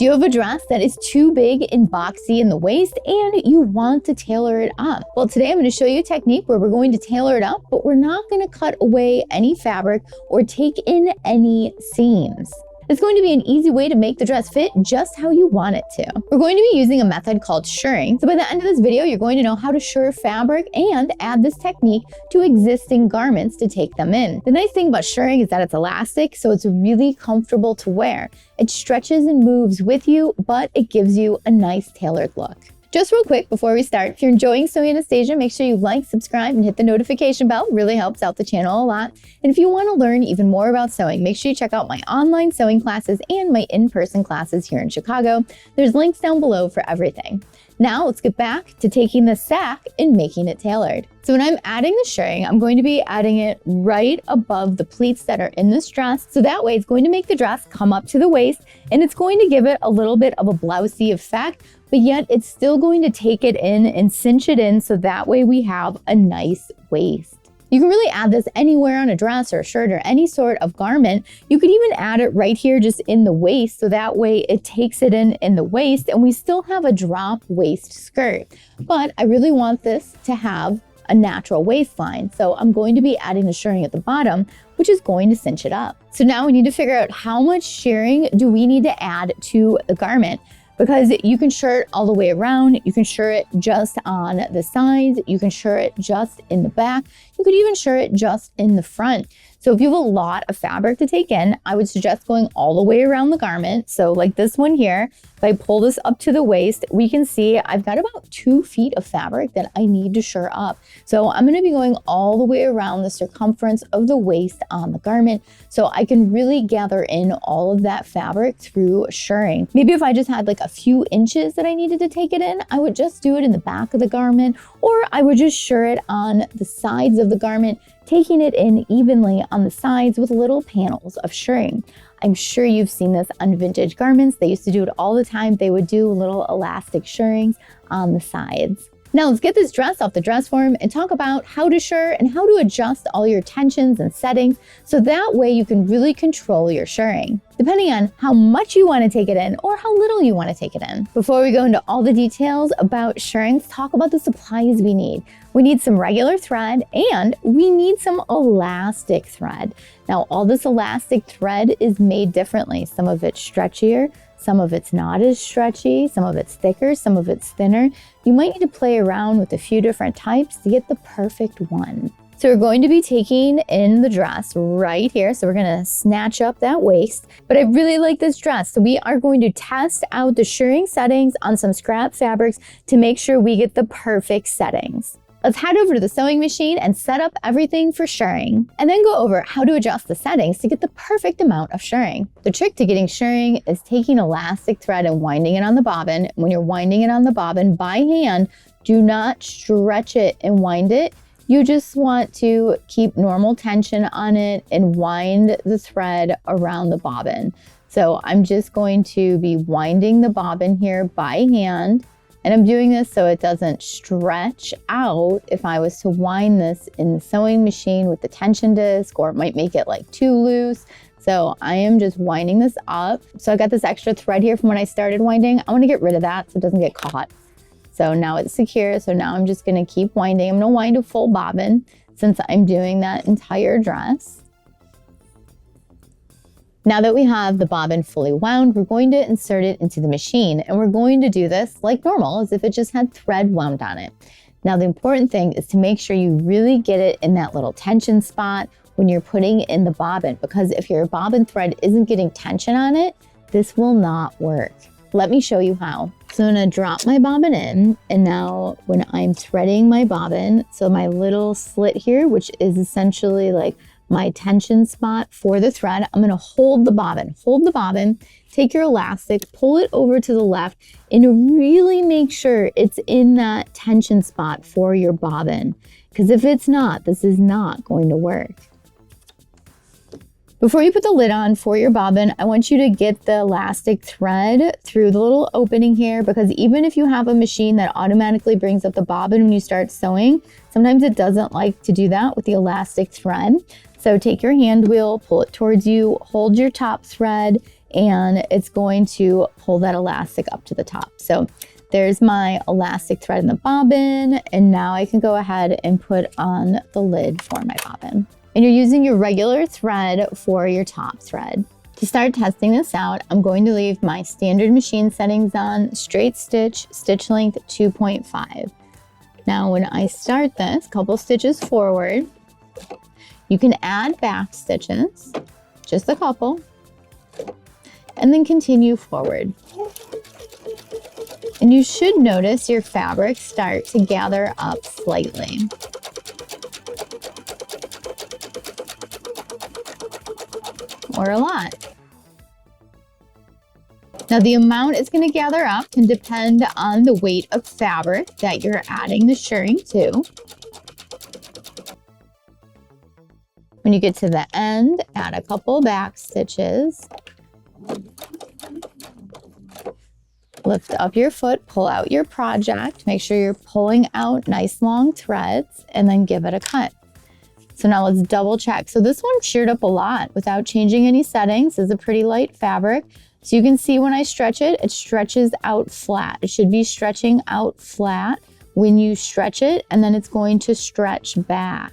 Do you have a dress that is too big and boxy in the waist and you want to tailor it up? Well, today I'm going to show you a technique where we're going to tailor it up, but we're not going to cut away any fabric or take in any seams. It's going to be an easy way to make the dress fit just how you want it to. We're going to be using a method called shirring. So by the end of this video, you're going to know how to shirr fabric and add this technique to existing garments to take them in. The nice thing about shirring is that it's elastic, so it's really comfortable to wear. It stretches and moves with you, but it gives you a nice tailored look. Just real quick before we start, if you're enjoying Sewing Anastasia, make sure you like, subscribe, and hit the notification bell. It really helps out the channel a lot. And if you want to learn even more about sewing, make sure you check out my online sewing classes and my in-person classes here in Chicago. There's links down below for everything. Now let's get back to taking the sack and making it tailored. So when I'm adding the shirring, I'm going to be adding it right above the pleats that are in this dress. So that way it's going to make the dress come up to the waist and it's going to give it a little bit of a blousey effect, but yet it's still going to take it in and cinch it in so that way we have a nice waist. You can really add this anywhere on a dress or a shirt or any sort of garment. You could even add it right here just in the waist so that way it takes it in the waist and we still have a drop waist skirt. But I really want this to have a natural waistline. So I'm going to be adding the shirring at the bottom, which is going to cinch it up. So now we need to figure out how much shirring do we need to add to the garment. Because you can shirr it all the way around, you can shirr it just on the sides, you can shirr it just in the back, you could even shirr it just in the front. So if you have a lot of fabric to take in, I would suggest going all the way around the garment. So like this one here, if I pull this up to the waist, we can see I've got about 2 feet of fabric that I need to shirr up. So I'm going to be going all the way around the circumference of the waist on the garment so I can really gather in all of that fabric through shirring. Maybe if I just had like a few inches that I needed to take it in, I would just do it in the back of the garment, or I would just shirr it on the sides of the garment, taking it in evenly on the sides with little panels of shirring. I'm sure you've seen this on vintage garments. They used to do it all the time. They would do little elastic shirrings on the sides. Now let's get this dress off the dress form and talk about how to shirr and how to adjust all your tensions and settings so that way you can really control your shirring, depending on how much you want to take it in or how little you want to take it in. Before we go into all the details about shirring, let's talk about the supplies we need. We need some regular thread and we need some elastic thread. Now all this elastic thread is made differently. Some of it's stretchier, some of it's not as stretchy, some of it's thicker, some of it's thinner. You might need to play around with a few different types to get the perfect one. So we're going to be taking in the dress right here. So we're gonna snatch up that waist, but I really like this dress. So we are going to test out the shirring settings on some scrap fabrics to make sure we get the perfect settings. Let's head over to the sewing machine and set up everything for shirring, and then go over how to adjust the settings to get the perfect amount of shirring. The trick to getting shirring is taking elastic thread and winding it on the bobbin. When you're winding it on the bobbin by hand, do not stretch it and wind it. You just want to keep normal tension on it and wind the thread around the bobbin. So I'm just going to be winding the bobbin here by hand. And I'm doing this so it doesn't stretch out if I was to wind this in the sewing machine with the tension disc, or it might make it like too loose. So I am just winding this up. So I got this extra thread here from when I started winding. I want to get rid of that so it doesn't get caught. So now it's secure. So now I'm just going to keep winding. I'm going to wind a full bobbin since I'm doing that entire dress. Now that we have the bobbin fully wound, we're going to insert it into the machine, and we're going to do this like normal, as if it just had thread wound on it. Now the important thing is to make sure you really get it in that little tension spot when you're putting in the bobbin, because if your bobbin thread isn't getting tension on it, this will not work. Let me show you how. So I'm gonna drop my bobbin in, and now when I'm threading my bobbin, so my little slit here, which is essentially like my tension spot for the thread, I'm gonna hold the bobbin, take your elastic, pull it over to the left, and really make sure it's in that tension spot for your bobbin. Because if it's not, this is not going to work. Before you put the lid on for your bobbin, I want you to get the elastic thread through the little opening here, because even if you have a machine that automatically brings up the bobbin when you start sewing, sometimes it doesn't like to do that with the elastic thread. So take your hand wheel, pull it towards you, hold your top thread, and it's going to pull that elastic up to the top. So there's my elastic thread in the bobbin, and now I can go ahead and put on the lid for my bobbin. And you're using your regular thread for your top thread. To start testing this out, I'm going to leave my standard machine settings on, straight stitch, stitch length 2.5. Now when I start this, couple stitches forward, you can add back stitches, just a couple, and then continue forward. And you should notice your fabric start to gather up slightly. Or a lot. Now the amount it's going to gather up can depend on the weight of fabric that you're adding the shirring to. When you get to the end, add a couple back stitches. Lift up your foot, pull out your project, make sure you're pulling out nice long threads, and then give it a cut. So now let's double check. So this one sheared up a lot without changing any settings. This is a pretty light fabric. So you can see when I stretch it, it stretches out flat. It should be stretching out flat when you stretch it, and then it's going to stretch back.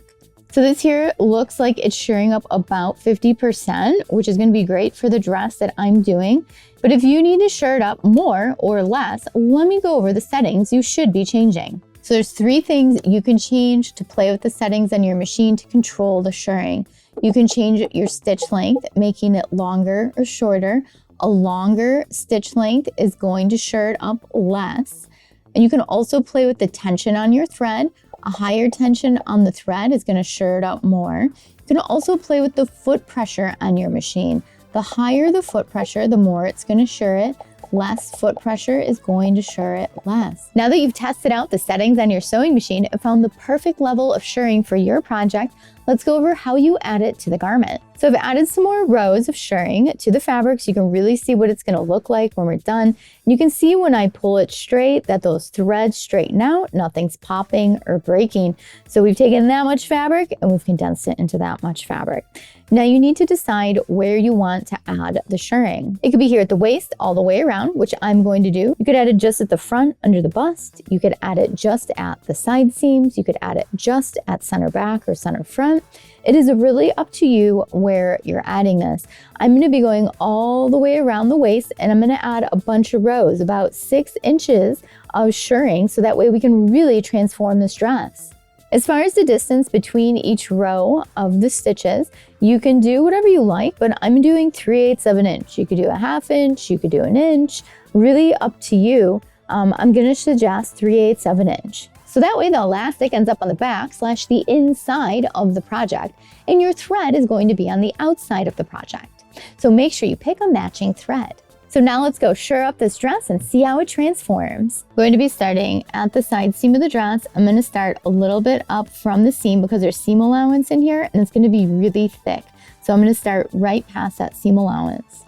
So this here looks like it's shearing up about 50%, which is going to be great for the dress that I'm doing. But if you need to shear it up more or less, let me go over the settings you should be changing. So there's 3 things you can change to play with the settings on your machine to control the shirring. You can change your stitch length, making it longer or shorter. A longer stitch length is going to shear it up less. And you can also play with the tension on your thread. A higher tension on the thread is going to shear it up more. You can also play with the foot pressure on your machine. The higher the foot pressure, the more it's going to shear it. Less foot pressure is going to shear it less. Now that you've tested out the settings on your sewing machine and found the perfect level of shirring for your project, let's go over how you add it to the garment. So I've added some more rows of shirring to the fabric so you can really see what it's going to look like when we're done. And you can see when I pull it straight that those threads straighten out, nothing's popping or breaking. So we've taken that much fabric and we've condensed it into that much fabric. Now you need to decide where you want to add the shirring. It could be here at the waist all the way around, which I'm going to do. You could add it just at the front under the bust. You could add it just at the side seams. You could add it just at center back or center front. It is really up to you where you're adding this. I'm going to be going all the way around the waist, and I'm going to add a bunch of rows, about 6 inches of shirring, so that way we can really transform this dress. As far as the distance between each row of the stitches, you can do whatever you like, but I'm doing 3/8 of an inch. You could do a 1/2 inch, you could do an inch, really up to you. I'm going to suggest 3/8 of an inch. So that way the elastic ends up on the back / the inside of the project, and your thread is going to be on the outside of the project. So make sure you pick a matching thread. So now let's go shear up this dress and see how it transforms. I'm going to be starting at the side seam of the dress. I'm going to start a little bit up from the seam because there's seam allowance in here and it's going to be really thick. So I'm going to start right past that seam allowance.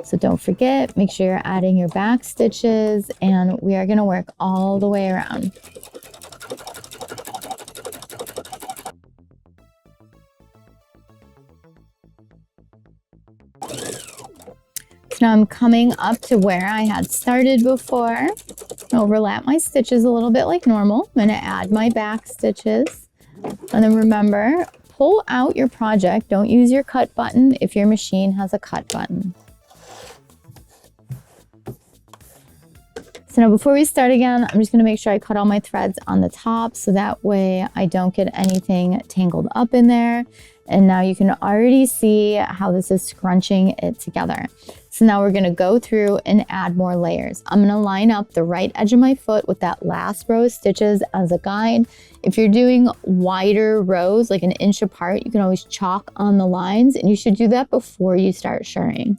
So don't forget, make sure you're adding your back stitches, and we are going to work all the way around. So now I'm coming up to where I had started before. Overlap my stitches a little bit like normal. I'm going to add my back stitches. And then remember, pull out your project. Don't use your cut button if your machine has a cut button. So now before we start again, I'm just going to make sure I cut all my threads on the top so that way I don't get anything tangled up in there. And now you can already see how this is scrunching it together. So now we're going to go through and add more layers. I'm going to line up the right edge of my foot with that last row of stitches as a guide. If you're doing wider rows, like 1 inch apart, you can always chalk on the lines, and you should do that before you start shirring.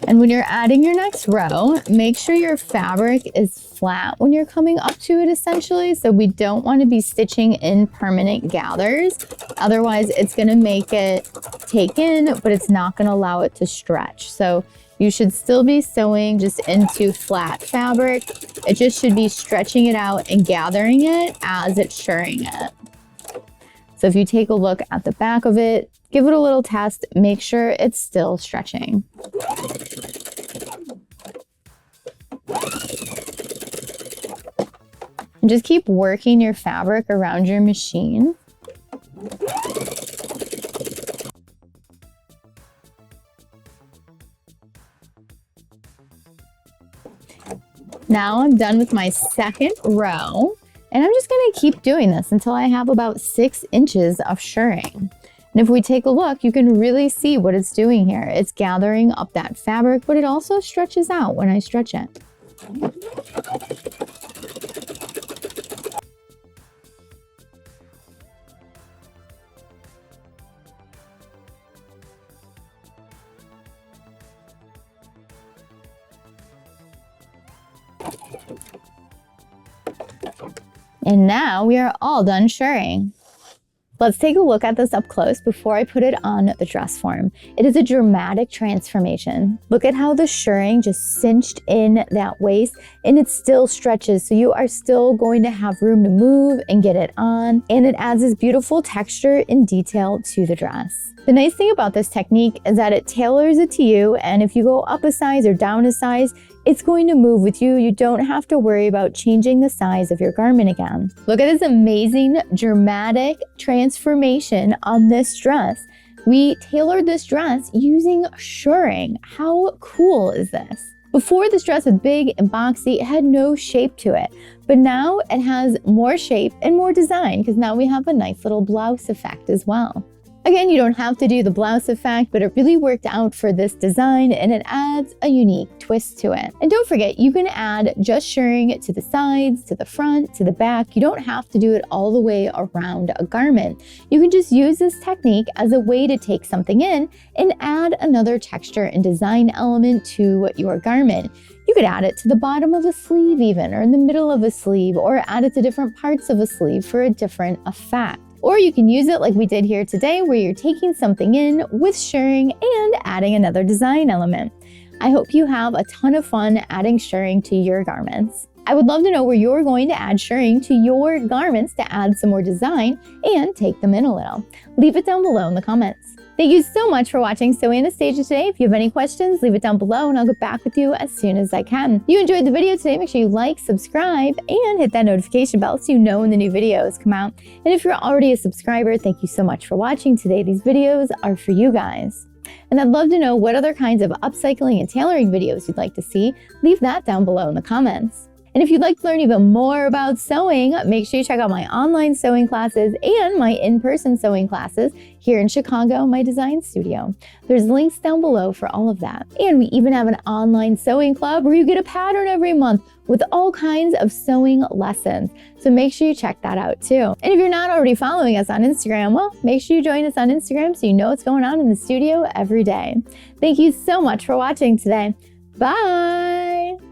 And when you're adding your next row, make sure your fabric is flat when you're coming up to it, essentially. So we don't want to be stitching in permanent gathers. Otherwise, it's going to make it take in, but it's not going to allow it to stretch. So you should still be sewing just into flat fabric. It just should be stretching it out and gathering it as it's shirring it. So if you take a look at the back of it, give it a little test, make sure it's still stretching. And just keep working your fabric around your machine. Now I'm done with my second row, and I'm just gonna keep doing this until I have about 6 inches of shirring. And if we take a look, you can really see what it's doing here. It's gathering up that fabric, but it also stretches out when I stretch it. And now we are all done shirring. Let's take a look at this up close before I put it on the dress form. It is a dramatic transformation. Look at how the shirring just cinched in that waist, and it still stretches, so you are still going to have room to move and get it on, and it adds this beautiful texture and detail to the dress. The nice thing about this technique is that it tailors it to you, and if you go up a size or down a size, it's going to move with you. You don't have to worry about changing the size of your garment again. Look at this amazing, dramatic transformation on this dress. We tailored this dress using shirring. How cool is this? Before, this dress was big and boxy, it had no shape to it. But now it has more shape and more design because now we have a nice little blouse effect as well. Again, you don't have to do the blouse effect, but it really worked out for this design and it adds a unique twist to it. And don't forget, you can add just shirring to the sides, to the front, to the back. You don't have to do it all the way around a garment. You can just use this technique as a way to take something in and add another texture and design element to your garment. You could add it to the bottom of a sleeve even, or in the middle of a sleeve, or add it to different parts of a sleeve for a different effect. Or you can use it like we did here today, where you're taking something in with shirring and adding another design element. I hope you have a ton of fun adding shirring to your garments. I would love to know where you're going to add shirring to your garments to add some more design and take them in a little. Leave it down below in the comments. Thank you so much for watching Sew Anastasia today. If you have any questions, leave it down below and I'll get back with you as soon as I can. If you enjoyed the video today, make sure you like, subscribe, and hit that notification bell so you know when the new videos come out. And if you're already a subscriber, thank you so much for watching today. These videos are for you guys. And I'd love to know what other kinds of upcycling and tailoring videos you'd like to see. Leave that down below in the comments. And if you'd like to learn even more about sewing, make sure you check out my online sewing classes and my in-person sewing classes here in Chicago, my design studio. There's links down below for all of that. And we even have an online sewing club where you get a pattern every month with all kinds of sewing lessons. So make sure you check that out too. And if you're not already following us on Instagram, well, make sure you join us on Instagram so you know what's going on in the studio every day. Thank you so much for watching today. Bye!